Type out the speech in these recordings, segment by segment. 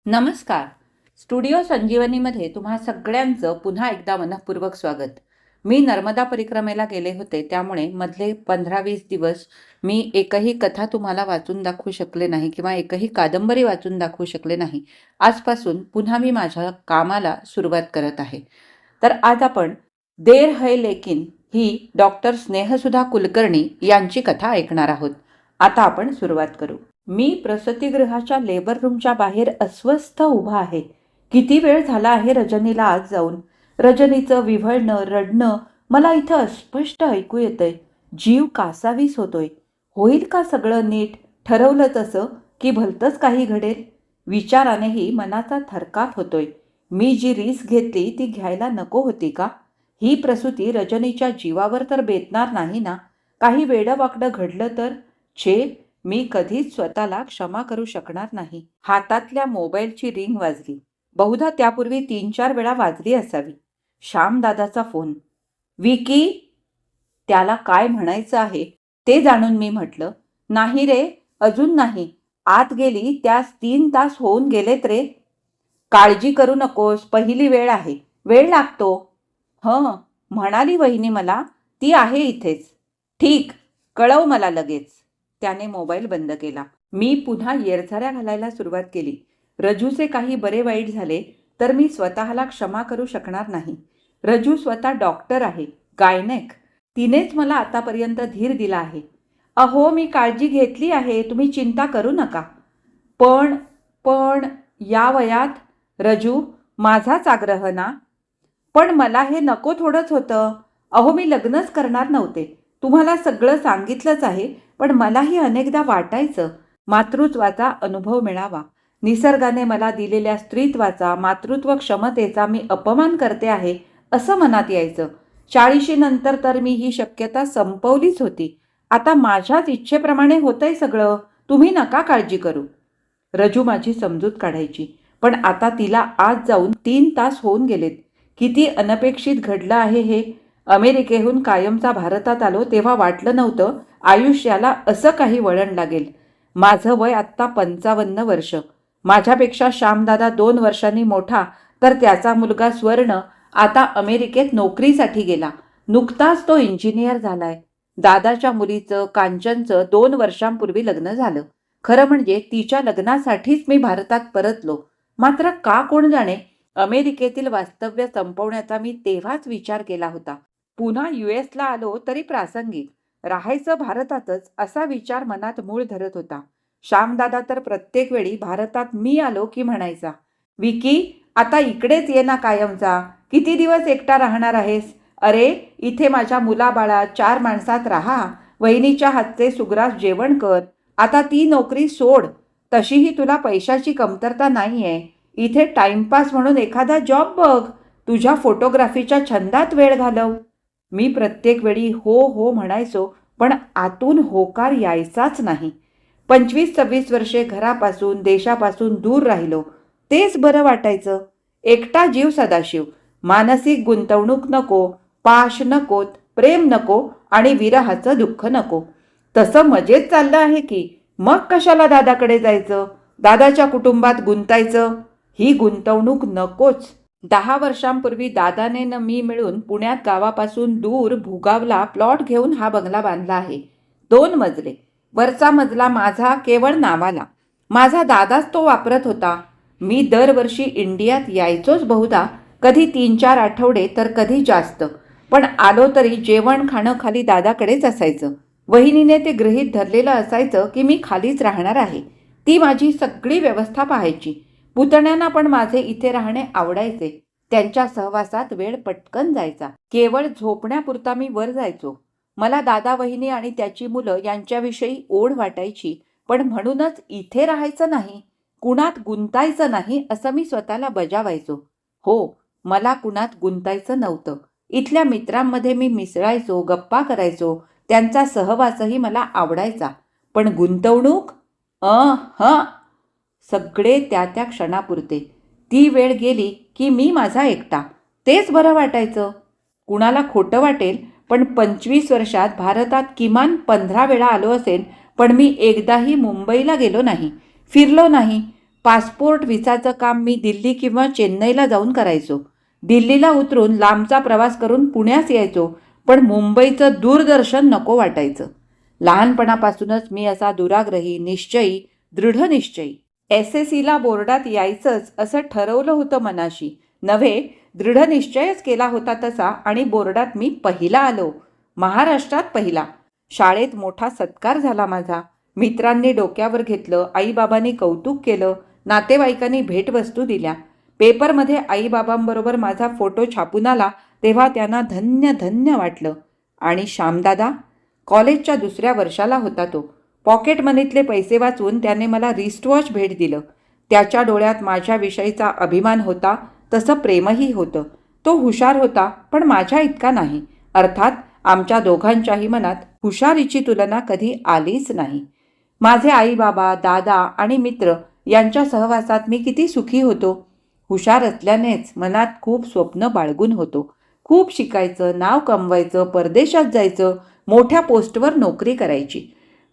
नमस्कार. स्टुडिओ संजीवनीमध्ये तुम्हा सगळ्यांचं पुन्हा एकदा मनःपूर्वक स्वागत. मी नर्मदा परिक्रमेला गेले होते, त्यामुळे मधले 15-20 दिवस मी एकही कथा तुम्हाला वाचून दाखवू शकले नाही किंवा एकही कादंबरी वाचून दाखवू शकले नाही. आजपासून पुन्हा मी माझ्या कामाला सुरुवात करत आहे. तर आज आपण देर है लेकिन ही डॉक्टर स्नेहसुधा कुलकर्णी यांची कथा ऐकणार आहोत. आता आपण सुरुवात करू. मी प्रसूतिगृहाच्या लेबर रूमच्या बाहेर अस्वस्थ उभा आहे. किती वेळ झाला आहे रजनीला आज जाऊन. रजनीचं विव्हळणं, रडणं मला इथं अस्पष्ट ऐकू येतंय. जीव कासावीस होतोय. होईल का सगळं नीट? ठरवलं तसं की भलतंच काही घडेल? विचारानेही मनाचा थरकाप होतोय. मी जी रिस्क घेतली ती घ्यायला नको होती का? ही प्रसूती रजनीच्या जीवावर तर बेतणार नाही ना? काही वेडंवाकडं घडलं तर? छे, मी कधीच स्वतःला क्षमा करू शकणार नाही. हातातल्या मोबाईलची रिंग वाजली. बहुधा त्यापूर्वी 3-4 वेळा वाजली असावी. श्यामदादाचा फोन. विकी? त्याला काय म्हणायचं आहे ते जाणून मी म्हटलं, नाही रे, अजून नाही. आत गेली त्यास 3 तास होऊन गेलेत रे. काळजी करू नकोस, पहिली वेळ आहे, वेळ लागतो. हं, म्हणाली वहिनी मला, ती आहे इथेच. ठीक, कळव मला लगेच. त्याने मोबाईल बंद केला. मी पुन्हा येरझाऱ्या घालायला सुरुवात केली. रजूचे काही बरे वाईट झाले तर मी स्वतःला क्षमा करू शकणार नाही. रजू स्वतः डॉक्टर आहे, गायनेक. तिनेच मला आतापर्यंत धीर दिला आहे. अहो, मी काळजी घेतली आहे, तुम्ही चिंता करू नका. पण पण या वयात रजू, माझाच आग्रह ना? पण मला हे नको थोडंच होतं. अहो, मी लग्नच करणार नव्हते. तुम्हाला सगळं सांगितलंच आहे, पण मलाही अनेकदा वाटायचं मातृत्वाचा अनुभव मिळावा. निसर्गाने मला दिलेल्या स्त्रीत्वाचा, मातृत्व क्षमतेचा मी अपमान करते आहे असं मनात यायचं. 40 नंतर तर मी ही शक्यता संपवलीच होती. आता माझ्याच इच्छेप्रमाणे होतंय सगळं. तुम्ही नका काळजी करू. रजू माझी समजूत काढायची, पण आता तिला आज जाऊन 3 तास होऊन गेलेत. किती अनपेक्षित घडलं आहे हे. अमेरिकेहून कायमचा भारतात आलो तेव्हा वाटलं नव्हतं आयुष्याला असं काही वळण लागेल. माझं वय आत्ता 55 वर्ष. माझ्यापेक्षा श्यामदादा 2 वर्षांनी मोठा, तर त्याचा मुलगा स्वर्ण आता अमेरिकेत नोकरीसाठी गेला. नुकताच तो इंजिनियर झालाय. दादाच्या मुलीचं, कांचनचं 2 वर्षांपूर्वी लग्न झालं. खरं म्हणजे तिच्या लग्नासाठीच मी भारतात परतलो. मात्र का कोण जाणे, अमेरिकेतील वास्तव्य संपवण्याचा मी तेव्हाच विचार केला होता. पुन्हा US ला आलो तरी प्रासंगिक, राहायचं भारतातच असा विचार मनात मूळ धरत होता. श्यामदादा तर प्रत्येक वेळी भारतात मी आलो की म्हणायचा, विकी, आता इकडेच ये ना कायमचा. किती दिवस एकटा राहणार आहेस? अरे, इथे माझ्या मुलाबाळा 4 माणसात राहा. वहिनीच्या हातचे सुग्रास जेवण कर. आता ती नोकरी सोड. तशीही तुला पैशाची कमतरता नाहीये. इथे टाइमपास म्हणून एखादा जॉब बघ. तुझ्या फोटोग्राफीच्या छंदात वेळ घालव. मी प्रत्येक वेळी हो हो म्हणायचो, पण आतून होकार यायचाच नाही. 25-26 वर्षे घरापासून, देशापासून दूर राहिलो, तेच बरं वाटायचं. एकटा जीव सदाशिव. मानसिक गुंतवणूक नको, पाश नकोत, प्रेम नको आणि विरहाचं दुःख नको. तसं मजेत चाललं आहे की. मग कशाला दादाकडे जायचं, दादाच्या कुटुंबात गुंतायचं? ही गुंतवणूक नकोच. 10 वर्षांपूर्वी दादाने न मी मिळून पुण्यात गावापासून दूर भुगावला प्लॉट घेऊन हा बंगला बांधला आहे. 2 मजले. वरचा मजला माझा केवळ नावाला. माझा दादाच तो वापरत होता. मी दरवर्षी इंडियात यायचोच बहुधा, कधी 3-4 आठवडे तर कधी जास्त. पण आलो तरी जेवण खाणं खाली दादाकडेच असायचं. वहिनीने ते गृहीत धरलेलं असायचं की मी खालीच राहणार आहे. ती माझी सगळी व्यवस्था पाहायची. पुतण्यांना पण माझे इथे राहणे आवडायचे. त्यांच्या सहवासात वेळ पटकन जायचा. केवळ झोपण्यापुरता मी वर जायचो. मला दादा, वहिनी आणि त्याची मुलं यांच्याविषयी ओढ वाटायची, पण म्हणूनच इथे राहायचं नाही, कुणात गुंतायचं नाही असं मी स्वतःला बजावायचो. हो, मला कुणात गुंतायचं नव्हतं. इथल्या मित्रांमध्ये मी मिसळायचो, गप्पा करायचो, त्यांचा सहवासही मला आवडायचा. पण गुंतवणूक? हं, सगळे त्या क्षणापुरते. ती वेळ गेली की मी माझा एकटा. तेच बरं वाटायचं. कुणाला खोटं वाटेल, पण 25 वर्षात भारतात किमान 15 वेळा आलो असेन, पण मी एकदाही मुंबईला गेलो नाही, फिरलो नाही. पासपोर्ट व्हिसाचं काम मी दिल्ली किंवा चेन्नईला जाऊन करायचो. दिल्लीला उतरून लांबचा प्रवास करून पुण्यास यायचो, पण मुंबईचं दूरदर्शन नको वाटायचं. लहानपणापासूनच मी असा दुराग्रही, निश्चयी, दृढनिश्चयी. SSCला बोर्डात यायचंच असं ठरवलं होतं मनाशी. नव्हे, दृढनिश्चयच केला होता तसा, आणि बोर्डात मी पहिला आलो. महाराष्ट्रात पहिला. शाळेत मोठा सत्कार झाला माझा. मित्रांनी डोक्यावर घेतलं, आईबाबांनी कौतुक केलं, नातेवाईकांनी भेटवस्तू दिल्या. पेपरमध्ये आईबाबांबरोबर माझा फोटो छापून आला तेव्हा त्यांना धन्य धन्य वाटलं. आणि श्यामदादा, कॉलेजच्या दुसऱ्या वर्षाला होता तो. पॉकेट मनीतले पैसे वाचून त्याने मला रिस्टवॉच भेट दिलं. त्याच्या डोळ्यात माझ्याविषयीचा अभिमान होता, तसं प्रेमही होतं. तो हुशार होता, पण माझ्या इतका नाही. अर्थात आमच्या दोघांच्याही मनात हुशारीची तुलना कधी आलीच नाही. माझे आईबाबा, दादा आणि मित्र यांच्या सहवासात मी किती सुखी होतो. हुशार असल्यानेच मनात खूप स्वप्न बाळगून होतो. खूप शिकायचं, नाव कमवायचं, परदेशात जायचं, मोठ्या पोस्टवर नोकरी करायची,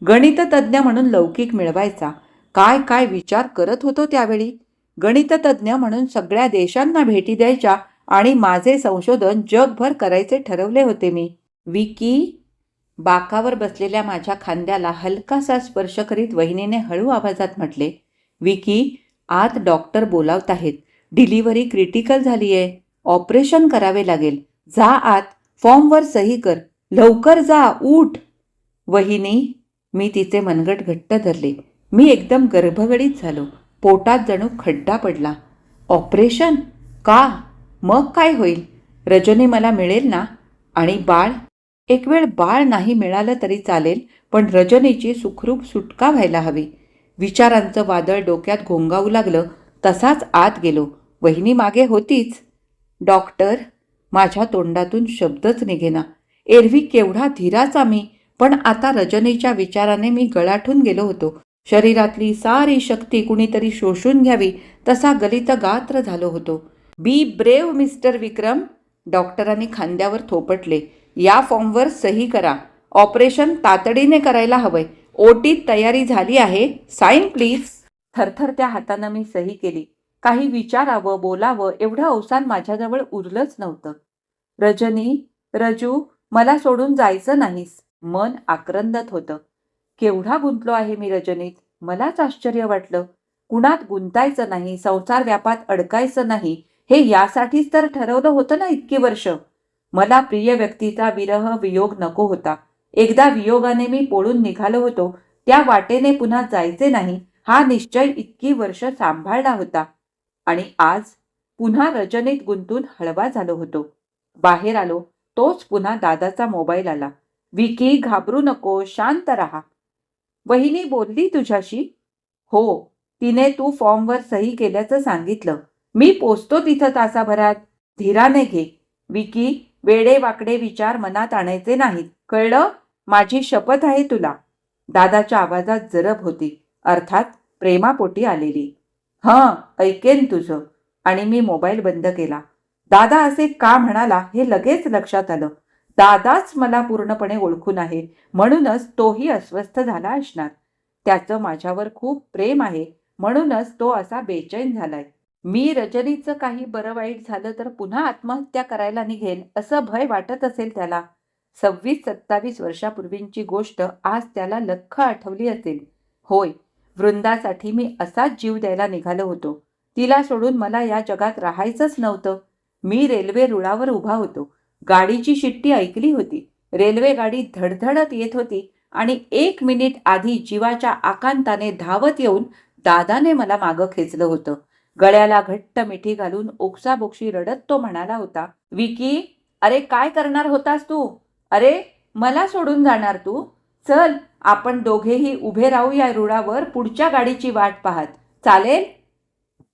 गणिततज्ज्ञ म्हणून लौकिक मिळवायचा. काय काय विचार करत होतो त्यावेळी. गणिततज्ज्ञ म्हणून सगळ्या देशांना भेटी द्यायच्या आणि माझे संशोधन जगभर करायचे ठरवले होते मी. विकी, बाकावर बसलेल्या माझ्या खांद्याला हलकासा स्पर्श करीत वहिनीने हळू आवाजात म्हटले. विकी, आत डॉक्टर बोलावत आहेत. डिलिव्हरी क्रिटिकल झाली आहे. ऑपरेशन करावे लागेल. जा आत, फॉर्मवर सही कर. लवकर जा, उठ. वहिनी, मी तिचे मनगट घट्ट धरले. मी एकदम गर्भगडीत झालो. पोटात जणू खड्डा पडला. ऑपरेशन? का? मग काय होईल? रजनी मला मिळेल ना? आणि बाळ? एक वेळ बाळ नाही मिळालं तरी चालेल, पण रजनीची सुखरूप सुटका व्हायला हवी. विचारांचं वादळ डोक्यात घोंगावू लागलं. तसाच आत गेलो. वहिनी मागे होतीच. डॉक्टर, माझ्या तोंडातून शब्दच निघेना. एरवी केवढा धीराचा मी, पण आता रजनीच्या विचाराने मी गळाठून गेलो होतो. शरीरातली सारी शक्ती कुणीतरी शोषून घ्यावी तसा गलितगात्र झालो होतो. बी ब्रेव मिस्टर विक्रम, डॉक्टरांनी खांद्यावर थोपटले. या फॉर्मवर सही करा. ऑपरेशन तातडीने करायला हवंय. ओटीत तयारी झाली आहे. Sine please. थरथरत्या हातानं मी सही केली. काही विचारावं, बोलावं एवढं अवसान माझ्याजवळ उरलंच नव्हतं. रजनी, रजू, मला सोडून जायचं नाहीस. मन आक्रंदत होतं. केवढा गुंतलो आहे मी रजनीत. मलाच आश्चर्य वाटलं. कुणात गुंतायचं नाही, संसार व्यापात अडकायचं नाही, हे यासाठीच तर ठरवलं होतं ना इतकी वर्ष. मला प्रिय व्यक्तीचा विरह वियोग नको होता. एकदा वियोगाने मी पळून निघालो होतो, त्या वाटेने पुन्हा जायचे नाही हा निश्चय इतकी वर्ष सांभाळला होता. आणि आज पुन्हा रजनीत गुंतून हळवा झालो होतो. बाहेर आलो, तोच पुन्हा दादाचा मोबाईल आला. विकी, घाबरू नको, शांत रहा. वहिनी बोलली तुझ्याशी? हो, तिने तू फॉर्मवर सही केल्याचं सांगितलं. मी पोचतो तिथं तासाभरात. धीराने घे. विकी, वेडे वाकडे विचार मनात आणायचे नाहीत, कळलं? माझी शपथ आहे तुला. दादाच्या आवाजात जरब होती, अर्थात प्रेमापोटी आलेली. हं, ऐकेन तुझं. आणि मी मोबाईल बंद केला. दादा असे का म्हणाला हे लगेच लक्षात आलं. दादाच मला पूर्णपणे ओळखून आहे, म्हणूनच तोही अस्वस्थ झाला असणार. त्याचं माझ्यावर खूप प्रेम आहे, म्हणूनच तो असा बेचैन झालाय. मी रजनीचं काही बरं वाईट झालं तर पुन्हा आत्महत्या करायला निघेल असं भय वाटत असेल त्याला. 26-27 वर्षापूर्वींची गोष्ट आज त्याला लख्ख आठवली असेल. होय, वृंदासाठी मी असाच जीव द्यायला निघालो होतो. तिला सोडून मला या जगात राहायचंच नव्हतं. मी रेल्वे रुळावर उभा होतो. गाडीची शिट्टी ऐकली होती. रेल्वे गाडी धडधडत येत होती आणि 1 मिनिट आधी जीवाच्या आकांताने धावत येऊन दादाने मला मागं खेचलं होतं. गळ्याला घट्ट मिठी घालून ओक्साबोक्शी रडत तो म्हणाला होता, विकी, अरे काय करणार होतास तू? अरे मला सोडून जाणार तू? चल, आपण दोघेही उभे राहू या रुळावर पुढच्या गाडीची वाट पाहत. चालेल?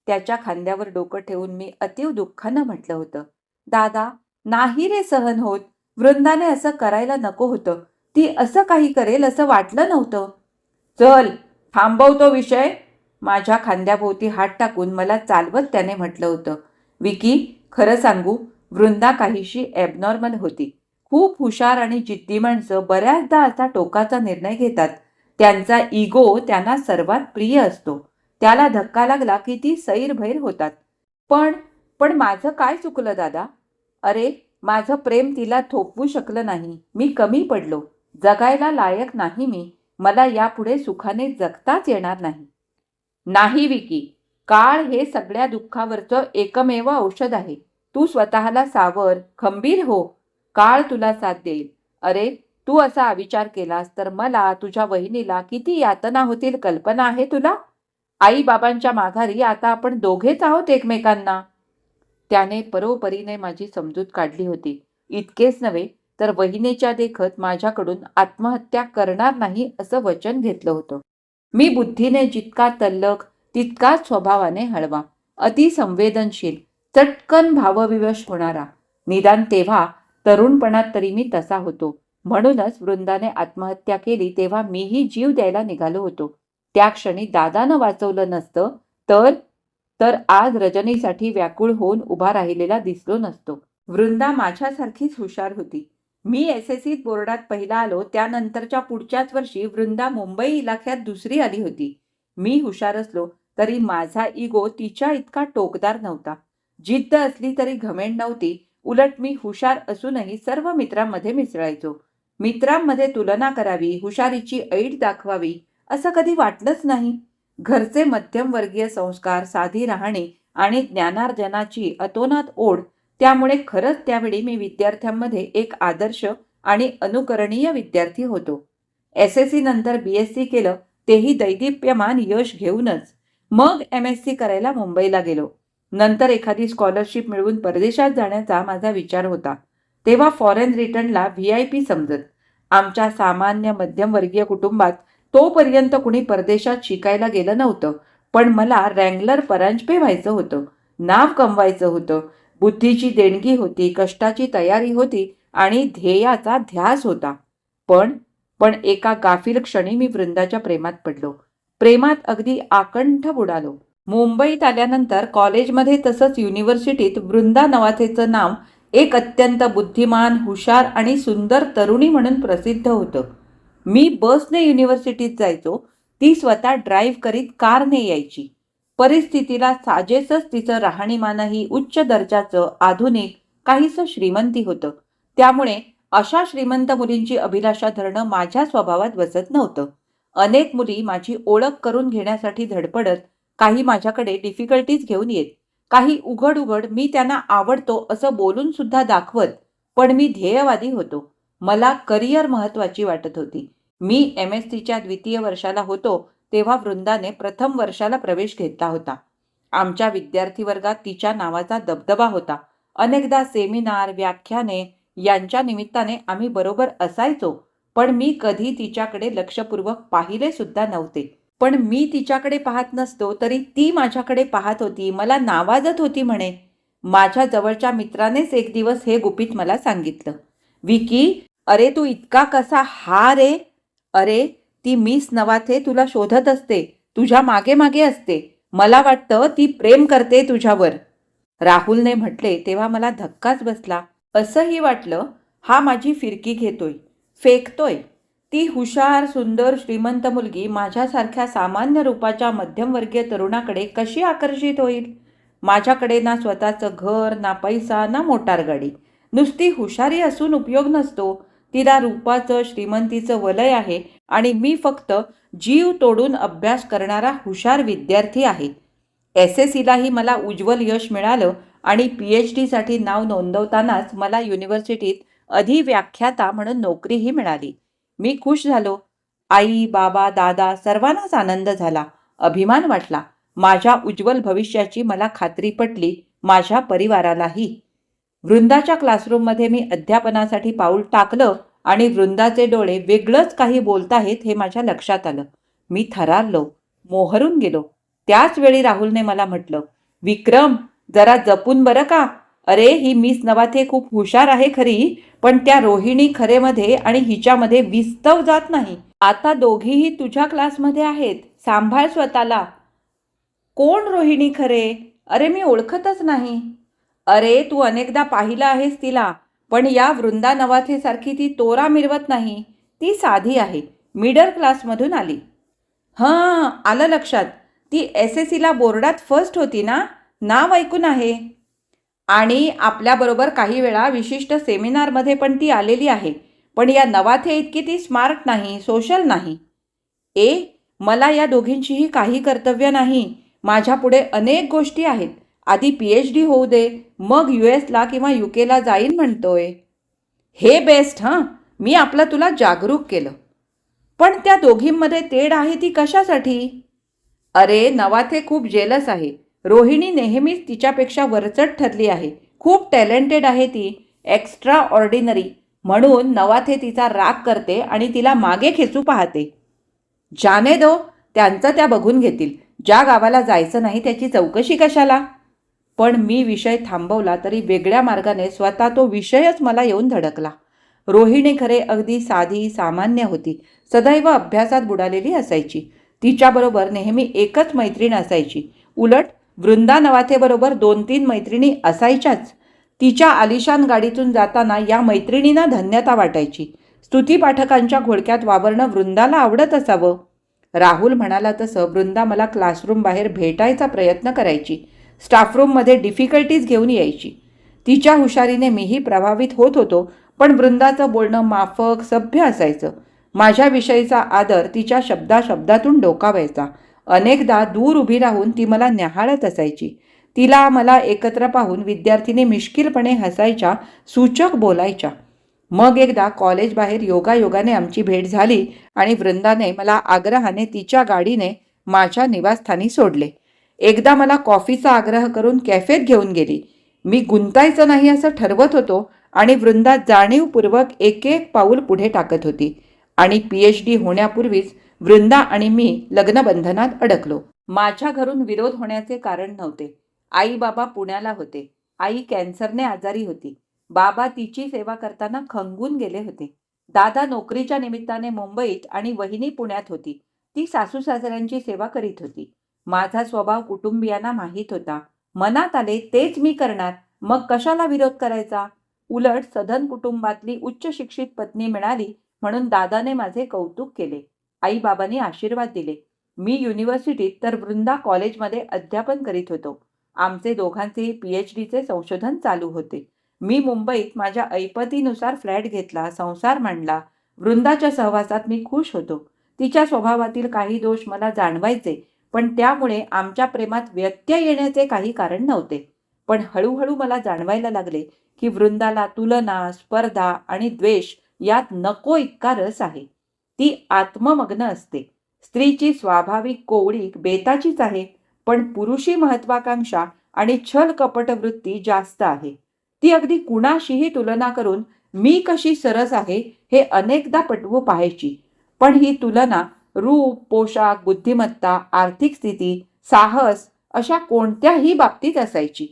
त्याच्या खांद्यावर डोकं ठेवून मी अतीव दुःखानं म्हटलं होतं, दादा, नाही रे सहन होत. वृंदाने असं करायला नको होतं. ती असं काही करेल असं वाटलं नव्हतं. चल, थांबवतो विषय. माझ्या खांद्याभोवती हात टाकून मला चालवत त्याने म्हटलं होतं. विकी, खरं सांगू, वृंदा काहीशी ॲबनॉर्मल होती. खूप हुशार आणि जिद्दी माणसं बऱ्याचदा असा टोकाचा निर्णय घेतात. त्यांचा इगो त्यांना सर्वात प्रिय असतो. त्याला धक्का लागला की ती सैरभैर होतात. पण पण माझं काय चुकलं दादा? अरे, माझं प्रेम तिला थोपवू शकलं नाही. मी कमी पडलो. जगायला लायक नाही मी. मला यापुढे सुखाने जगताच येणार नाही. नाही विकी, काळ हे सगळ्या दुःखावरचं एकमेव औषध आहे. तू स्वतःला सावर, खंबीर हो. काळ तुला साथ देईल. अरे, तू असा विचार केलास तर मला, तुझ्या वहिनीला किती यातना होतील कल्पना आहे तुला? आई-बाबांच्या माघारी आता आपण दोघेच आहोत एकमेकांना. त्याने परोपरीने माझी समजूत काढली होती. इतकेच नव्हे तर वहिनीच्या देखत माझ्याकडून आत्महत्या करणार नाही असं वचन घेतलं होतं. मी बुद्धीने जितका तल्लख तितकाच स्वभावाने हळवा, अतिसंवेदनशील, चटकन भावविवश होणारा. निदान तेव्हा तरुणपणात तरी मी तसा होतो. म्हणूनच वृंदाने आत्महत्या केली तेव्हा मीही जीव द्यायला निघालो होतो. त्या क्षणी दादानं वाचवलं नसतं तर तर आज रजनीसाठी व्याकुळ होऊन उभा राहिलेला दिसलो नसतो. वृंदा माझ्यासारखीच हुशार होती. मी एसएससीत बोर्डात पहिला आलो त्यानंतरच्या पुढच्याच वर्षी वृंदा मुंबई इलाख्यात दुसरी आली होती. मी हुशार असलो तरी माझा इगो तिच्या इतका टोकदार नव्हता. जिद्द असली तरी घमेंड नव्हती. उलट मी हुशार असूनही सर्व मित्रांमध्ये मिसळायचो. मित्रांमध्ये तुलना करावी, हुशारीची ऐट दाखवावी असं कधी वाटलंच नाही. घरचे मध्यमवर्गीय संस्कार, साधी राहणी आणि ज्ञानार्जनाची अतोनात ओढ, त्यामुळे खरंच त्यावेळी मी विद्यार्थ्यांमध्ये एक आदर्श आणि अनुकरणीय विद्यार्थी होतो. एसएससी नंतर बीएससी केलं, तेही दैदिप्यमान यश घेऊनच. मग एमएससी करायला मुंबईला गेलो. नंतर एखादी स्कॉलरशिप मिळवून परदेशात जाण्याचा माझा विचार होता. तेव्हा फॉरेन रिटर्नला व्हीआयपी समजत. आमच्या सामान्य मध्यमवर्गीय कुटुंबात तोपर्यंत कुणी परदेशात शिकायला गेलं नव्हतं. पण मला रँगलर परांजपे व्हायचं होतं. नाव कमवायचं होतं. बुद्धीची देणगी होती, कष्टाची तयारी होती आणि ध्येयाचा ध्यास होता. पण पण एका गाफील क्षणी मी वृंदाच्या प्रेमात पडलो. प्रेमात अगदी आकंठ बुडालो. मुंबईत आल्यानंतर कॉलेजमध्ये तसंच युनिव्हर्सिटीत वृंदा नवाथेचं नाव एक अत्यंत बुद्धिमान, हुशार आणि सुंदर तरुणी म्हणून प्रसिद्ध होतं. मी बसने युनिव्हर्सिटीत जायचो. ती स्वतः ड्राईव्ह करीत कारने यायची. परिस्थितीला साजेसच तिचं राहणीमानही उच्च दर्जाचं, आधुनिक, काहीसं श्रीमंती होतं. त्यामुळे अशा श्रीमंत मुलींची अभिलाषा धरणं माझ्या स्वभावात बसत नव्हतं. अनेक मुली माझी ओळख करून घेण्यासाठी धडपडत, काही माझ्याकडे डिफिकल्टीज घेऊन येत. काही उघड उघड मी त्यांना आवडतो असं बोलून सुद्धा दाखवत. पण मी ध्येयवादी होतो. मला करिअर महत्वाची वाटत होती. मी एमएससीच्या द्वितीय वर्षाला होतो तेव्हा वृंदाने प्रथम वर्षाला प्रवेश घेतला होता. आमच्या विद्यार्थी वर्गात तिच्या नावाचा दबदबा होता. अनेकदा सेमिनार, व्याख्याने यांच्या निमित्ताने आम्ही बरोबर असायचो. पण मी कधी तिच्याकडे लक्षपूर्वक पाहिले सुद्धा नव्हते. पण मी तिच्याकडे पाहत नसतो तरी ती माझ्याकडे पाहत होती, मला नावाजत होती म्हणे. माझ्या जवळच्या मित्रानेच एक दिवस हे गुपित मला सांगितलं. विकी, अरे तू इतका कसा हा रे? अरे, ती मिस नवाथे तुला शोधत असते, तुझ्या मागे मागे असते. मला वाटतं ती प्रेम करते तुझ्यावर. राहुलने म्हटले तेव्हा मला धक्काच बसला. असंही वाटलं हा माझी फिरकी घेतोय, फेकतोय. ती हुशार, सुंदर, श्रीमंत मुलगी माझ्यासारख्या सामान्य रूपाच्या मध्यमवर्गीय तरुणाकडे कशी आकर्षित होईल? माझ्याकडे ना स्वतःचं घर, ना पैसा, ना मोटार गाडी. नुसती हुशारी असून उपयोग नसतो. तिला रूपाचं, श्रीमंतीचं वलय आहे आणि मी फक्त जीव तोडून अभ्यास करणारा हुशार विद्यार्थी आहे. एसएससीलाही मला उज्ज्वल यश मिळालं आणि PhDसाठी नाव नोंदवतानाच मला युनिव्हर्सिटीत अधिव्याख्याता म्हणून नोकरीही मिळाली. मी खुश झालो. आई, बाबा, दादा सर्वांनाच आनंद झाला, अभिमान वाटला. माझ्या उज्ज्वल भविष्याची मला खात्री पटली, माझ्या परिवारालाही. वृंदाच्या क्लासरूममध्ये मी अध्यापनासाठी पाऊल टाकलं आणि वृंदाचे डोळे वेगळंच काही बोलताहेत हे माझ्या लक्षात आलं. मी थरारलो, मोहरून गेलो. त्याच वेळी राहुलने मला म्हटलं, विक्रम, जरा जपून बरं का. अरे, ही मिस नवाथे खूप हुशार आहे खरी, पण त्या रोहिणी खरेमध्ये आणि हिच्यामध्ये विस्तव जात नाही. आता दोघीही तुझ्या क्लासमध्ये आहेत, सांभाळ स्वतःला. कोण रोहिणी खरे? अरे, मी ओळखतच नाही. अरे, तू अनेकदा पाहिलं आहेस तिला, पण या वृंदा नवाथेसारखी ती तोरा मिरवत नाही. ती साधी आहे, मिडल क्लासमधून आली. हां, आलं लक्षात. ती SSCला बोर्डात फर्स्ट होती ना, नाव ऐकून आहे. आणि आपल्याबरोबर काही वेळा विशिष्ट सेमिनारमध्ये पण ती आलेली आहे. पण या नवाथे इतकी ती स्मार्ट नाही, सोशल नाही. मला या दोघींचीही काही कर्तव्य नाही. माझ्यापुढे अनेक गोष्टी आहेत. आधी PhD होऊ दे, मग USला किंवा UKला जाईन म्हणतोय. हे बेस्ट हं, मी आपलं तुला जागरूक केलं. पण त्या दोघींमध्ये तेढ आहे ती कशासाठी? अरे नवाथे खूप जेलस आहे. रोहिणी नेहमीच तिच्यापेक्षा वरचढ ठरली आहे. खूप टॅलेंटेड आहे ती, एक्स्ट्रा ऑर्डिनरी. म्हणून नवाथे तिचा राग करते आणि तिला मागे खेचू पाहते. जाने दो, त्यांचं त्या बघून घेतील. ज्या गावाला जायचं नाही त्याची चौकशी कशाला? पण मी विषय थांबवला तरी वेगळ्या मार्गाने स्वतः तो विषयच मला येऊन धडकला. रोहिणी खरे अगदी साधी सामान्य होती. सदैव अभ्यासात बुडालेली असायची. तिच्याबरोबर नेहमी एकच मैत्रीण असायची. उलट वृंदा नवाथेबरोबर 2-3 मैत्रिणी असायच्याच. तिच्या आलिशान गाडीतून जाताना या मैत्रिणींना धन्यता वाटायची. स्तुतीपाठकांच्या घोळक्यात वावरणं वृंदाला आवडत असावं. राहुल म्हणाला तसं वृंदा मला क्लासरूम बाहेर भेटायचा प्रयत्न करायची. स्टाफरूममध्ये डिफिकल्टीज घेऊन यायची. तिच्या हुशारीने मीही प्रभावित होत होतो. पण वृंदाचं बोलणं माफक, सभ्य असायचं. माझ्याविषयीचा आदर तिच्या शब्दाशब्दातून डोकावायचा. अनेकदा दूर उभी राहून ती मला न्याहाळत असायची. तिला मला एकत्र पाहून विद्यार्थिनी मिश्किलपणे हसायच्या, सूचक बोलायच्या. मग एकदा कॉलेजबाहेर योगायोगाने आमची भेट झाली आणि वृंदाने मला आग्रहाने तिच्या गाडीने माझ्या निवासस्थानी सोडले. एकदा मला कॉफीचा आग्रह करून कॅफेत घेऊन गेली. मी गुंतायचं नाही असं ठरवत होतो आणि वृंदा जाणीवपूर्वक एक एक पाऊल पुढे टाकत होती. आणि PhD होण्यापूर्वीच वृंदा आणि मी लग्नबंधनात अडकलो. माझ्या घरून विरोध होण्याचे कारण नव्हते. आई बाबा पुण्याला होते. आई कॅन्सरने आजारी होती. बाबा तिची सेवा करताना खंगून गेले होते. दादा नोकरीच्या निमित्ताने मुंबईत आणि वहिनी पुण्यात होती. ती सासू सासऱ्यांची सेवा करीत होती. माझा स्वभाव कुटुंबियांना माहीत होता. मनात आले तेच मी करणार, मग कशाला विरोध करायचा? उलट सधन कुटुंबातली उच्च शिक्षित पत्नी मिळाली म्हणून दादाने माझे कौतुक केले. आई बाबांनी आशीर्वाद दिले. मी युनिव्हर्सिटीत तर वृंदा कॉलेजमध्ये अध्यापन करीत होतो. आमचे दोघांचेही PhDचे संशोधन चालू होते. मी मुंबईत माझ्या ऐपतीनुसार फ्लॅट घेतला, संसार मांडला. वृंदाच्या सहवासात मी खुश होतो. तिच्या स्वभावातील काही दोष मला जाणवायचे, पण त्यामुळे आमच्या प्रेमात व्यत्यय येण्याचे काही कारण नव्हते. पण हळूहळू मला जाणवायला लागले की वृंदाला तुलना, स्पर्धा आणि द्वेष यात नको इतका रस आहे. ती आत्ममग्न असते. स्त्रीची स्वाभाविक कोवळीक बेताचीच आहे, पण पुरुषी महत्वाकांक्षा आणि छल कपट वृत्ती जास्त आहे. ती अगदी कुणाशीही तुलना करून मी कशी सरस आहे हे अनेकदा पटवू पाहायची. पण ही तुलना रूप, पोशाख, बुद्धिमत्ता, आर्थिक स्थिती, साहस अशा कोणत्याही बाबतीत असायची.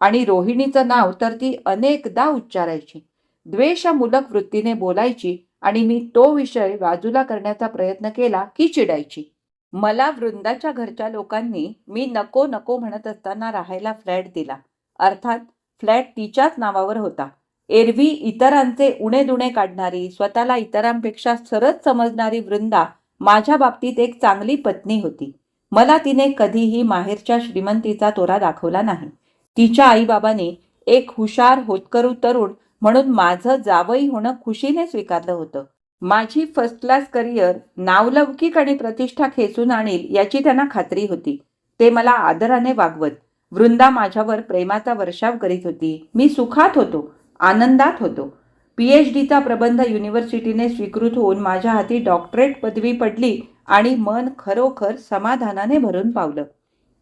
आणि रोहिणीचं नाव तर ती अनेकदा उच्चारायची. द्वेषमूलक वृत्तीने बोलायची आणि मी तो विषय बाजूला करण्याचा प्रयत्न केला की चिडायची. मला वृंदाच्या घरच्या लोकांनी मी नको नको म्हणत असताना राहायला फ्लॅट दिला. अर्थात फ्लॅट तिच्याच नावावर होता. एरवी इतरांचे उणे-दुणे काढणारी, स्वतःला इतरांपेक्षा सरस समजणारी वृंदा माझ्या बाबतीत एक चांगली पत्नी होती. मला तिने कधीही माहेरच्या श्रीमंतीचा तोरा दाखवला नाही. तिच्या आईबाबांनी एक हुशार होतकरू तरुण म्हणून माझं जावई होणं खुशीने स्वीकारलं होतं. माझी फर्स्ट क्लास करिअर नावलौकिक आणि प्रतिष्ठा खेचून आणील याची त्यांना खात्री होती. ते मला आदराने वागवत. वृंदा माझ्यावर प्रेमाचा वर्षाव करीत होती. मी सुखात होतो, आनंदात होतो. PhDचा प्रबंध युनिव्हर्सिटीने स्वीकृत होऊन माझ्या हाती डॉक्टरेट पदवी पडली आणि मन खरोखर समाधानाने भरून पावलं.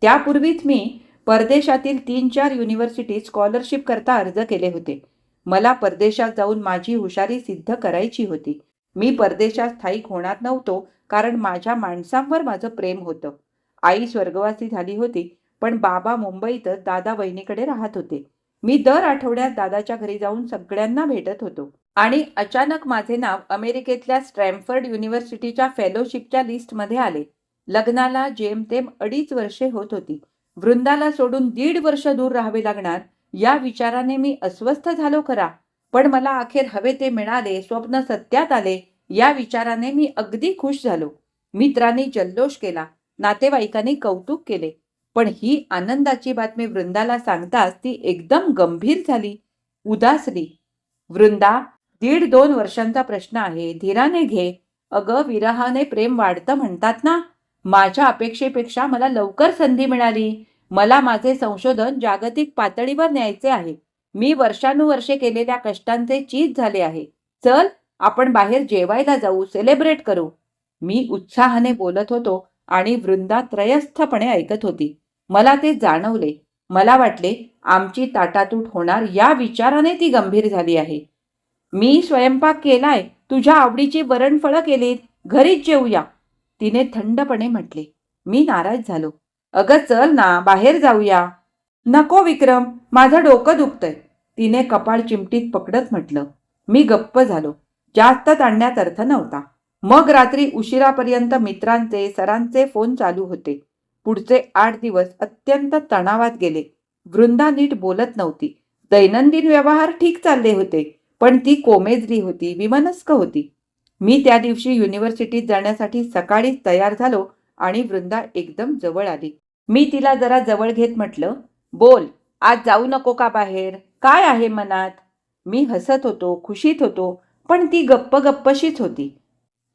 त्यापूर्वीच मी परदेशातील 3-4 युनिव्हर्सिटी स्कॉलरशिप करता अर्ज केले होते. मला परदेशात जाऊन माझी हुशारी सिद्ध करायची होती. मी परदेशात स्थायिक होणार नव्हतो कारण माझ्या माणसांवर माझं प्रेम होतं. आई स्वर्गवासी झाली होती, पण बाबा मुंबईतच दादा वहिनीकडे राहत होते. मी दर आठवड्यात दादाच्या घरी जाऊन सगळ्यांना भेटत होतो. आणि अचानक माझे नाव अमेरिकेतल्या स्टॅनफर्ड युनिव्हर्सिटीच्या फेलोशिपच्या लिस्टमध्ये आले. लग्नाला जेमतेम 2.5 वर्षे होत होती. वृंदाला सोडून 1.5 वर्ष दूर राहावे लागणार या विचाराने मी अस्वस्थ झालो खरा, पण मला अखेर हवे ते मिळाले, स्वप्न सत्यात आले या विचाराने मी अगदी खुश झालो. मित्रांनी जल्लोष केला. नातेवाईकांनी कौतुक केले. पण ही आनंदाची बातमी वृंदाला सांगताच ती एकदम गंभीर झाली, उदासली. वृंदा, 1.5-2 वर्षांचा प्रश्न आहे, धीराने घे. अगं, विरहाने प्रेम वाढतं म्हणतात ना. माझ्या अपेक्षेपेक्षा मला लवकर संधी मिळाली. मला माझे संशोधन जागतिक पातळीवर न्यायचे आहे. मी वर्षानुवर्षे केलेल्या कष्टांचे चीज झाले आहे. चल, आपण बाहेर जेवायला जाऊ, सेलिब्रेट करू. मी उत्साहाने बोलत होतो आणि वृंदा त्रयस्थपणे ऐकत होती. मला ते जाणवले. मला वाटले, आमची ताटातूट होणार या विचाराने ती गंभीर झाली आहे. मी स्वयंपाक केलाय, तुझ्या आवडीची वरणफळं केलीत, घरीच जेऊया, तिने थंडपणे म्हटले. मी नाराज झालो. अगं चल ना, बाहेर जाऊया. नको विक्रम, माझं डोकं दुखतंय, तिने कपाळ चिमटीत पकडत म्हटलं. मी गप्प झालो. जास्त ताणण्यात अर्थ नव्हता. मग रात्री उशिरापर्यंत मित्रांचे, सरांचे फोन चालू होते. पुढचे 8 दिवस अत्यंत तणावात गेले. वृंदा नीट बोलत नव्हती. दैनंदिन व्यवहार ठीक चालले होते, पण ती कोमेजली होती, विमनस्क होती. मी त्या दिवशी युनिव्हर्सिटीत जाण्यासाठी सकाळीच तयार झालो आणि वृंदा एकदम जवळ आली. मी तिला जरा जवळ घेत म्हटलं, बोल, आज जाऊ नको का बाहेर? काय आहे मनात? मी हसत होतो, खुशीत होतो, पण ती गप्प गप्पशीच होती.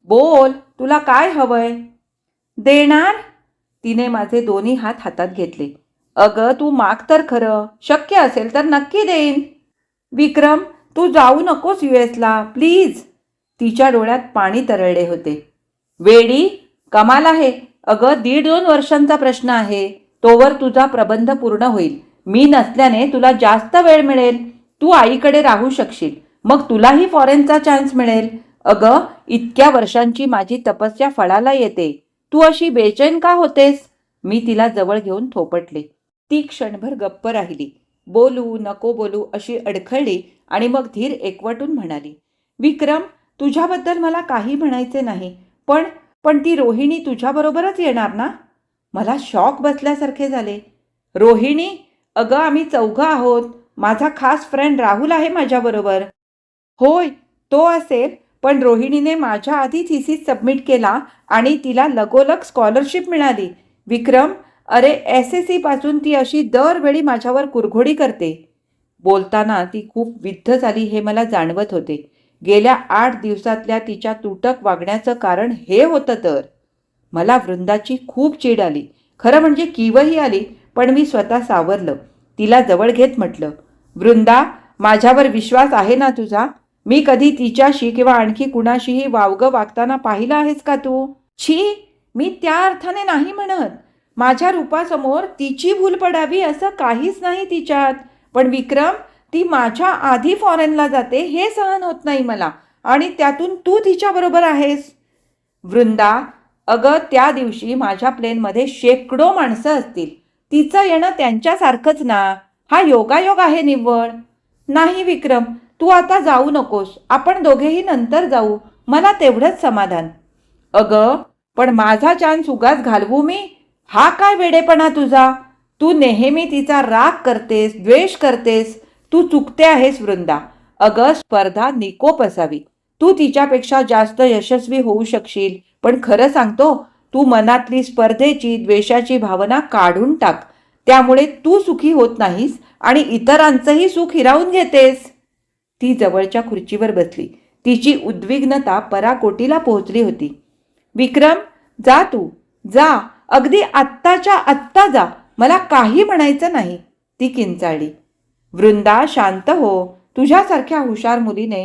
बोल, तुला काय हवंय? देणार? तिने माझे दोन्ही हात हातात घेतले. अगं, तू माग तर खरं, शक्य असेल तर नक्की देईन. विक्रम, तू जाऊ नकोस यूएसला, प्लीज. तिच्या डोळ्यात पाणी तरळले होते. वेडी, कमाल आहे. अगं, 1.5-2 वर्षांचा प्रश्न आहे. तोवर तुझा प्रबंध पूर्ण होईल. मी नसल्याने तुला जास्त वेळ मिळेल. तू आईकडे राहू शकशील. मग तुलाही फॉरेनचा चान्स मिळेल. अगं, इतक्या वर्षांची माझी तपस्या फळाला येते. तू अशी बेचैन का होतेस? मी तिला जवळ घेऊन थोपटले. ती क्षणभर गप्प राहिली. बोलू नको बोलू अशी अडखळली आणि मग धीर एकवटून म्हणाली, विक्रम, तुझ्याबद्दल मला काही म्हणायचे नाही, पण पण ती रोहिणी तुझ्याबरोबरच येणार ना? मला शॉक बसल्यासारखे झाले. रोहिणी? अगं, आम्ही 4 आहोत. माझा खास फ्रेंड राहुल आहे माझ्याबरोबर. होय, तो असेल, पण रोहिणीने माझ्या आधी थिसिस सबमिट केला आणि तिला लगोलग स्कॉलरशिप मिळाली. विक्रम, अरे SSC पासून ती अशी दरवेळी माझ्यावर कुरघोडी करते. बोलताना ती खूप विद्ध झाली हे मला जाणवत होते. गेल्या 8 दिवसातल्या तिच्या तुटक वागण्याचं कारण हे होतं तर. मला वृंदाची खूप चीड आली. खरं म्हणजे कीवही आली, पण मी स्वतः सावरलं. तिला जवळ घेत म्हटलं, वृंदा, माझ्यावर विश्वास आहे ना तुझा? मी कधी तिच्याशी किंवा आणखी कुणाशीही वावगं वागताना पाहिलं आहेस का तू? छी, मी त्या अर्थाने नाही म्हणत. माझ्या रूपासमोर तिची भूल पडावी असं काहीच नाही तिच्यात. पण विक्रम, ती माझ्या आधी फॉरेनला जाते हे सहन होत नाही मला, आणि त्यातून तू तिच्याबरोबर आहेस. वृंदा, अगं, त्या दिवशी माझ्या प्लेनमध्ये शेकडो माणसं असतील. तिचं येणं त्यांच्यासारखंच ना. हा योगायोग आहे निव्वळ. नाही विक्रम, तू आता जाऊ नकोस. आपण दोघेही नंतर जाऊ. मला तेवढंच समाधान. अगं, पण माझा चान्स उगाच घालवू मी? हा काय वेडेपणा तुझा? तू नेहमी तिचा राग करतेस, द्वेष करतेस. तू चुकते आहेस वृंदा. अगं, स्पर्धा निकोप असावी. तू तिच्यापेक्षा जास्त यशस्वी होऊ शकशील, पण खरं सांगतो, तू मनातली स्पर्धेची, द्वेषाची भावना काढून टाक. त्यामुळे तू सुखी होत नाहीस आणि इतरांचंही सुख हिरावून घेतेस. ती जवळच्या खुर्चीवर बसली. तिची उद्विग्नता पराकोटीला पोहोचली होती. विक्रम, जा तू, जा. अगदी आत्ताच्या आत्ता जा. मला काही म्हणायचं नाही, ती किंचाळली. वृंदा, शांत हो. तुझ्यासारख्या हुशार मुलीने.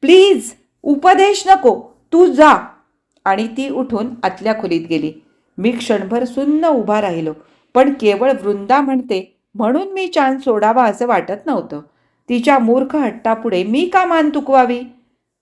प्लीज, उपदेश नको, तू जा. आणि ती उठून आतल्या खोलीत गेली. मी क्षणभर सुन्न उभा राहिलो. पण केवळ वृंदा म्हणते म्हणून मी चान्स सोडावा असं वाटत नव्हतं. तिच्या मूर्ख हट्टापुढे मी का मान तुकवावी?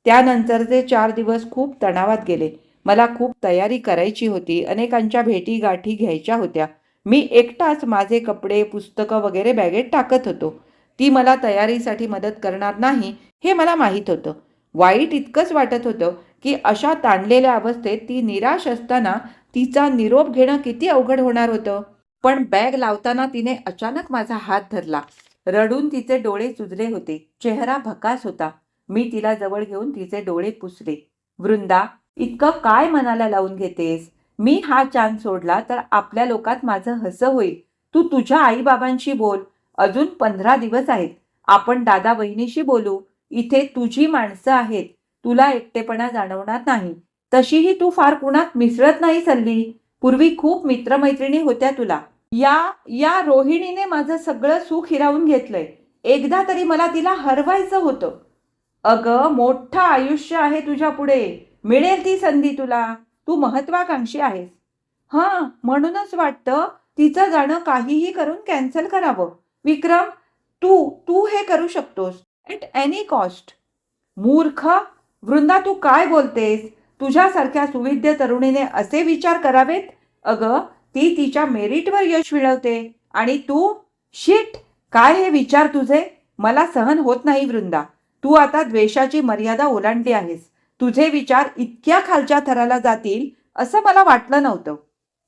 त्यानंतरचे 4 दिवस खूप तणावात गेले. मला खूप तयारी करायची होती. अनेकांच्या भेटी गाठी घ्यायच्या होत्या. मी एकटाच माझे कपडे, पुस्तकं वगैरे बॅगेत टाकत होतो. ती मला तयारीसाठी मदत करणार नाही हे मला माहीत होतं. वाईट इतकंच वाटत होतं की अशा ताणलेल्या अवस्थेत ती निराश असताना तिचा निरोप घेणं किती अवघड होणार होतं. पण बॅग लावताना तिने अचानक माझा हात धरला. रडून तिचे डोळे सुजले होते. चेहरा भकास होता. मी तिला जवळ घेऊन तिचे डोळे पुसले. वृंदा, इतकं काय मनाला लावून घेतेस? मी हा चान्स सोडला तर आपल्या लोकात माझं हसं होईल. तू तुझ्या आईबाबांशी बोल. अजून 15 दिवस आहेत. आपण दादा वहिनीशी बोलू. इथे तुझी माणसं आहेत. तुला एकटेपणा जाणवणार नाही. तशीही तू फार कुणात मिसळत नाहीस हल्ली. पूर्वी खूप मित्रमैत्रिणी होत्या तुला. या या रोहिणीने माझं सगळं सुख हिरावून घेतलंय. एकदा तरी मला तिला हरवायचं होतं. अगं मोठं आयुष्य आहे तुझ्या पुढे. मिळेल ती संधी तुला. तू महत्वाकांक्षी आहेस. हां, म्हणूनच वाटतं तिचं जाणं काहीही करून कॅन्सल करावं. विक्रम, तू तू हे करू शकतोस. At any cost. मूर्ख! वृंदा, तू काय बोलतेस? तुझ्यासारख्या सुविद्य तरुणीने असे विचार करावेत? अगं, ती तिच्या मेरिटवर यश मिळवते आणि तू? शिट! काय हे विचार तुझे? मला सहन होत नाही वृंदा. तू आता द्वेषाची मर्यादा ओलांडली आहेस. तुझे विचार इतक्या खालच्या थराला जातील असं मला वाटलं नव्हतं.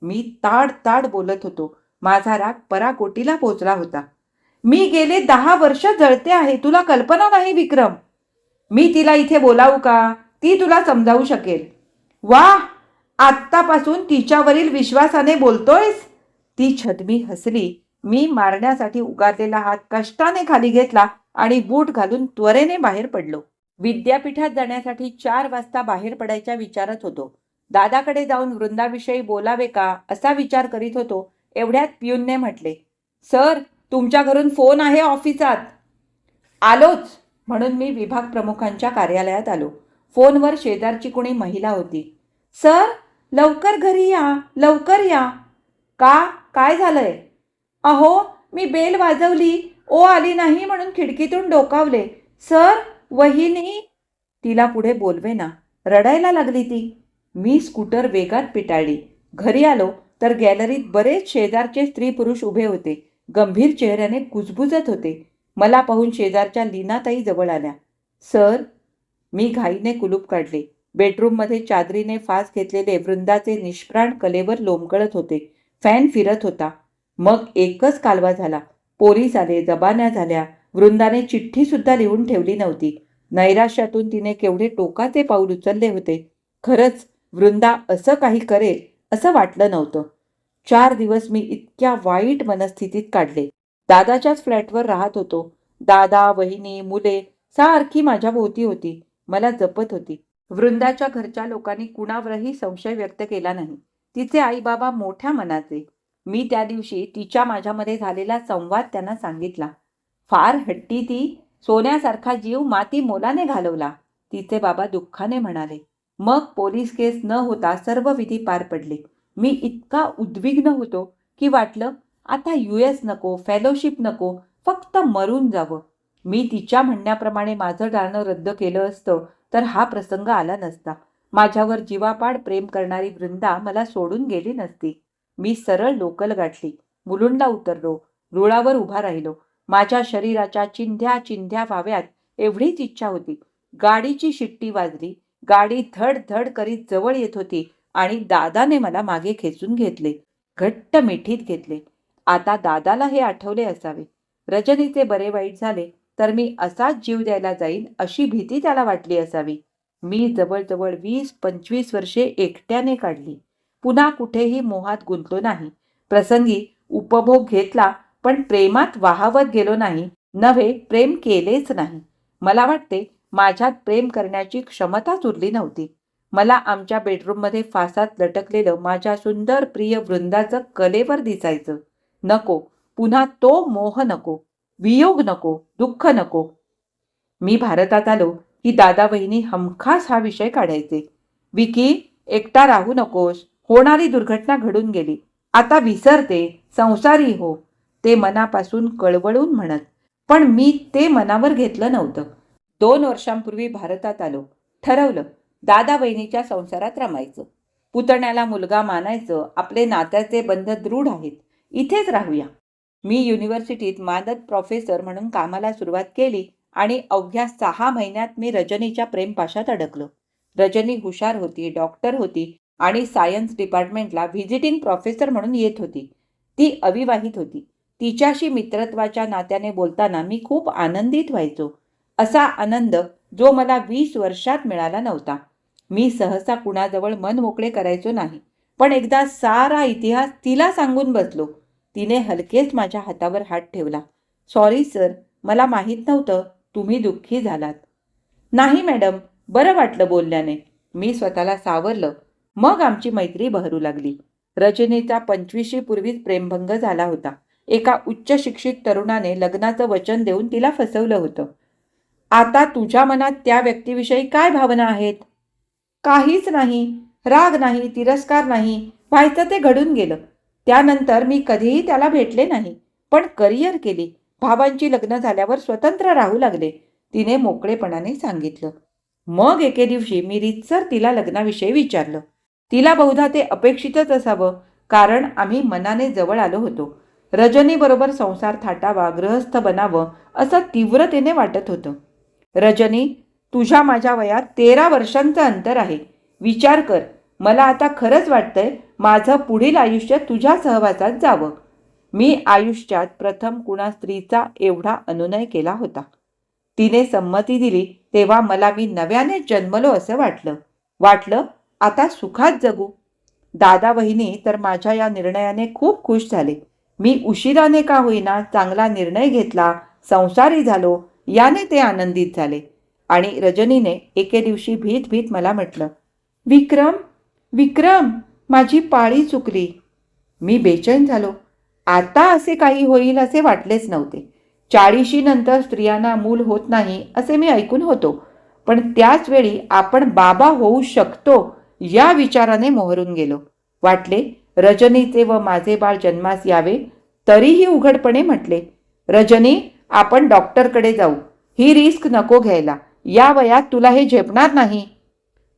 मी ताड ताड बोलत होतो. माझा राग पराकोटीला पोचला होता. मी गेले 10 वर्ष जळते आहे. तुला कल्पना नाही विक्रम. मी तिला इथे बोलावू का? ती तुला समजावू शकेल. वाह! आत्तापासून तिच्यावरील विश्वासाने बोलतोयस? ती छदमी हसली. मी मारण्यासाठी उगारलेला हात कष्टाने खाली घेतला आणि बूट घालून त्वरेने बाहेर पडलो. विद्यापीठात जाण्यासाठी 4 वाजता बाहेर पडायच्या विचारत होतो. दादाकडे जाऊन वृंदाविषयी बोलावे का असा विचार करीत होतो. एवढ्यात पियूनने म्हटले, सर, तुमच्या घरून फोन आहे ऑफिसात. आलोच, म्हणून मी विभाग प्रमुखांच्या कार्यालयात आलो. फोनवर शेजारची कोणी महिला होती. सर, लवकर घरी या, लवकर या. का? काय झालंय? अहो, मी बेल वाजवली, ओ आली नाही म्हणून खिडकीतून डोकावले. सर, वहिनी. तिला पुढे बोलवे ना. रडायला लागली ती. मी स्कूटर वेगात पिटाळली. घरी आलो तर गॅलरीत बरेच शेजारचे स्त्री पुरुष उभे होते. गंभीर चेहऱ्याने कुजबुजत होते. मला पाहून शेजारच्या लीनाताई जवळ आल्या. सर. मी घाईने कुलूप काढले. बेडरूममध्ये चादरीने फास घेतलेले वृंदाचे निष्प्राण कलेवर लोंबकळत होते. फॅन फिरत होता. मग एकच कालवा झाला. पोलीस आले, जबान्या झाल्या. वृंदाने चिठ्ठी सुद्धा लिहून ठेवली नव्हती. नैराश्यातून तिने केवढे टोकाचे पाऊल उचलले होते. खरंच वृंदा असं काही करेल असं वाटलं नव्हतं. 4 दिवस मी इतक्या वाईट मनस्थितीत काढले. दादाच्याच फ्लॅटवर राहत होतो. दादा, वहिनी, मुले सारखी माझ्या भोवती होती. मला जपत होती. वृंदाच्या घरच्या लोकांनी कुणावरही संशय व्यक्त केला नाही. तिचे आई बाबा मोठ्या मनाचे. मी त्या दिवशी तिच्या माझ्यामध्ये झालेला संवाद त्यांना सांगितला. फार हट्टी ती. सोन्यासारखा जीव माती मोलाने घालवला, तिचे बाबा दुःखाने म्हणाले. मग पोलीस केस न होता सर्व विधी पार पडले. मी इतका उद्विग्न होतो की वाटलं आता US नको, फेलोशिप नको, फक्त मरून जावं. मी तिच्या म्हणण्याप्रमाणे माझं जाणं रद्द केलं असतं तर हा प्रसंग आला नसता. माझ्यावर जीवापाड प्रेम करणारी वृंदा मला सोडून गेली नसती. मी सरळ लोकल गाठली. मुलुंडला उतरलो. रुळावर उभा राहिलो. माझ्या शरीराच्या चिंध्या चिंध्या व्हाव्यात एवढीच इच्छा होती. गाडीची शिट्टी वाजली. गाडी धड धड करीत जवळ येत होती आणि दादाने मला मागे खेचून घेतले. घट्ट मिठीत घेतले. आता दादाला हे आठवले असावे. रजनीचे बरे वाईट झाले तर मी असाच जीव द्यायला जाईन अशी भीती त्याला वाटली असावी. मी जवळजवळ 20-25 वर्षे एकट्याने काढली. पुन्हा कुठेही मोहात गुंतलो नाही. प्रसंगी उपभोग घेतला पण प्रेमात वाहावत गेलो नाही. नव्हे, प्रेम केलेच नाही. मला वाटते माझ्यात प्रेम करण्याची क्षमताच उरली नव्हती. मला आमच्या बेडरूममध्ये फासात लटकलेलं माझ्या सुंदर प्रिय वृंदाचं कलेवर दिसायचं. नको, पुन्हा तो मोह नको, वियोग नको, दुःख नको. मी भारतात आलो की दादा वहिनी हमखास हा विषय काढायचे. विकी, एकटा राहू नकोस. होणारी दुर्घटना घडून गेली. आता विसरते, संसारी हो, ते मनापासून कळवळून म्हणत. पण मी ते मनावर घेतलं नव्हतं. 2 वर्षांपूर्वी भारतात आलो. ठरवलं दादा वहिनीच्या संसारात रमायचं. पुतण्याला मुलगा मानायचं. आपले नात्याचे बंध दृढ आहेत. इथेच राहूया. मी युनिव्हर्सिटीत मानद प्रोफेसर म्हणून कामाला सुरुवात केली आणि अवघ्या 6 महिन्यात मी रजनीच्या प्रेमपाशात अडकलो. रजनी हुशार होती, डॉक्टर होती आणि सायन्स डिपार्टमेंटला व्हिजिटिंग प्रोफेसर म्हणून येत होती. ती अविवाहित होती. तिच्याशी मित्रत्वाच्या नात्याने बोलताना मी खूप आनंदित व्हायचो. असा आनंद जो मला 20 वर्षात मिळाला नव्हता. मी सहसा कुणाजवळ मन मोकळे करायचो नाही. पण एकदा सारा इतिहास तिला सांगून बसलो. तिने हलकेच माझ्या हातावर हात ठेवला. सॉरी सर, मला माहीत नव्हतं तुम्ही दुःखी झालात. नाही मॅडम, बरं वाटलं बोलल्याने. मी स्वतःला सावरलं. मग आमची मैत्री बहरू लागली. रजनीचा 25शी पूर्वीच प्रेमभंग झाला होता. एका उच्च शिक्षित तरुणाने लग्नाचं वचन देऊन तिला फसवलं होतं. आता तुझ्या मनात त्या व्यक्तीविषयी काय भावना आहेत? काहीच नाही. राग नाही, तिरस्कार नाही. व्हायचं ते घडून गेलं. त्यानंतर मी कधीही त्याला भेटले नाही. पण करिअर केली. भावांची लग्न झाल्यावर स्वतंत्र राहू लागले, तिने मोकळेपणाने सांगितलं. मग एके दिवशी मी रीतसर तिला लग्नाविषयी विचारलं. तिला बहुधा ते अपेक्षितच असावं, कारण आम्ही मनाने जवळ आलो होतो. रजनीबरोबर संसार थाटावा, गृहस्थ बनावं असं तीव्रतेने वाटत होतं. रजनी, तुझ्या माझ्या वयात 13 वर्षांचं अंतर आहे. विचार कर, मला आता खरंच वाटतंय माझं पुढील आयुष्य तुझ्या सहवासात जावं. मी आयुष्यात प्रथम कुणा स्त्रीचा एवढा अनुनय केला होता. तिने संमती दिली तेव्हा मला मी नव्याने जन्मलो असं वाटलं आता सुखात जगू. दादा वहिनी तर माझ्या या निर्णयाने खूप खुश झाले. मी उशिराने का होईना चांगला निर्णय घेतला, संसारी झालो याने ते आनंदित झाले. आणि रजनीने एके दिवशी भीत भीत मला म्हटलं, विक्रम, विक्रम, माझी पाळी चुकली. मी बेचैन झालो. आता असे काही होईल असे वाटलेच नव्हते. 40शी नंतर स्त्रियांना मूल होत नाही असे मी ऐकून होतो, पण त्याच वेळी आपण बाबा होऊ शकतो या विचाराने मोहरून गेलो. वाटले रजनीचे व माझे बाळ जन्मास यावे. तरीही उघडपणे म्हटले, रजनी, आपण डॉक्टरकडे जाऊ. ही रिस्क नको घ्यायला. या वयात तुला हे झेपणार नाही.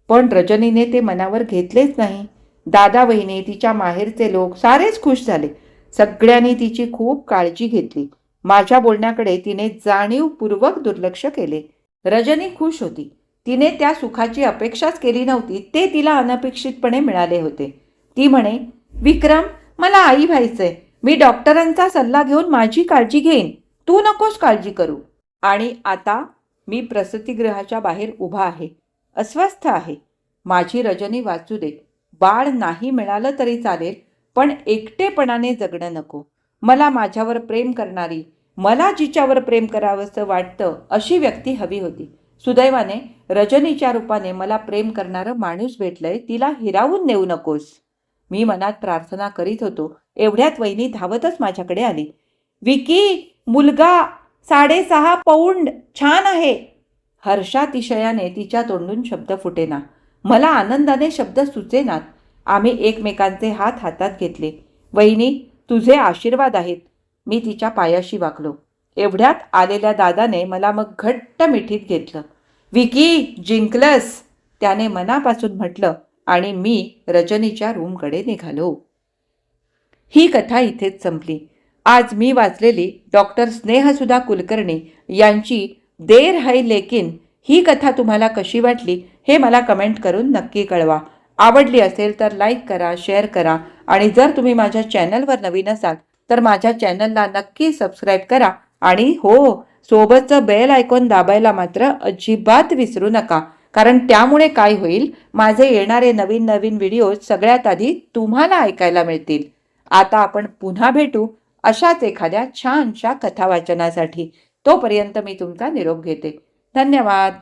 पण रजनीने ते मनावर घेतलेच नाही. दादा वहिनी, तिच्या माहेरचे लोक सारेच खुश झाले. सगळ्यांनी तिची खूप काळजी घेतली. माझ्या बोलण्याकडे तिने जाणीवपूर्वक दुर्लक्ष केले. रजनी खुश होती. तिने त्या सुखाची अपेक्षाच केली नव्हती, ते तिला अनपेक्षितपणे मिळाले होते. ती म्हणे, विक्रम, मला आई व्हायचंय. मी डॉक्टरांचा सल्ला घेऊन माझी काळजी घेईन. तू नकोस काळजी करू. आणि आता मी प्रसूतिगृहाच्या बाहेर उभा आहे. अस्वस्थ आहे. माझी रजनी वाचू दे. बाळ नाही मिळालं तरी चालेल, पण एकटेपणाने जगणं नको. मला माझ्यावर प्रेम करणारी, मला जिच्यावर प्रेम करावंसं वाटतं अशी व्यक्ती हवी होती. सुदैवाने रजनीच्या रूपाने मला प्रेम करणारं माणूस भेटलंय. तिला हिरावून नेऊ नकोस. मी मनात प्रार्थना करीत होतो. एवढ्यात वहिनी धावतच माझ्याकडे आली. विकी, मुलगा 6.5 पौंड, छान आहे. हर्षातिशयाने तिच्या तोंडून शब्द फुटेना. मला आनंदाने शब्द सुचेनात. आम्ही एकमेकांचे हात हातात घेतले. वहिनी, तुझे आशीर्वाद आहेत. मी तिच्या पायाशी वाकलो. एवढ्यात आलेल्या दादाने मला मग घट्ट मिठीत घेतलं. विकी, जिंकलंस, त्याने मनापासून म्हटलं आणि मी रजनीच्या रूमकडे निघालो. ही कथा इथेच संपली. आज मी वाचलेली डॉक्टर स्नेहसुधा कुलकर्णी यांची देर है लेकिन ही कथा तुम्हाला कशी वाटली हे मला कमेंट करून नक्की कळवा. आवडली असेल तर लाईक करा, शेअर करा आणि जर तुम्ही माझ्या चॅनलवर नवीन असाल तर माझ्या चॅनलला नक्की सबस्क्राईब करा. आणि हो, सोबतचं बेल आयकॉन दाबायला मात्र अजिबात विसरू नका, कारण त्यामुळे काय होईल, माझे येणारे नवीन नवीन व्हिडिओ सगळ्यात आधी तुम्हाला ऐकायला मिळतील. आता आपण पुन्हा भेटू अशाच एखाद्या छानशा कथा वाचनासाठी. तोपर्यंत मी तुमचा निरोप घेते. धन्यवाद.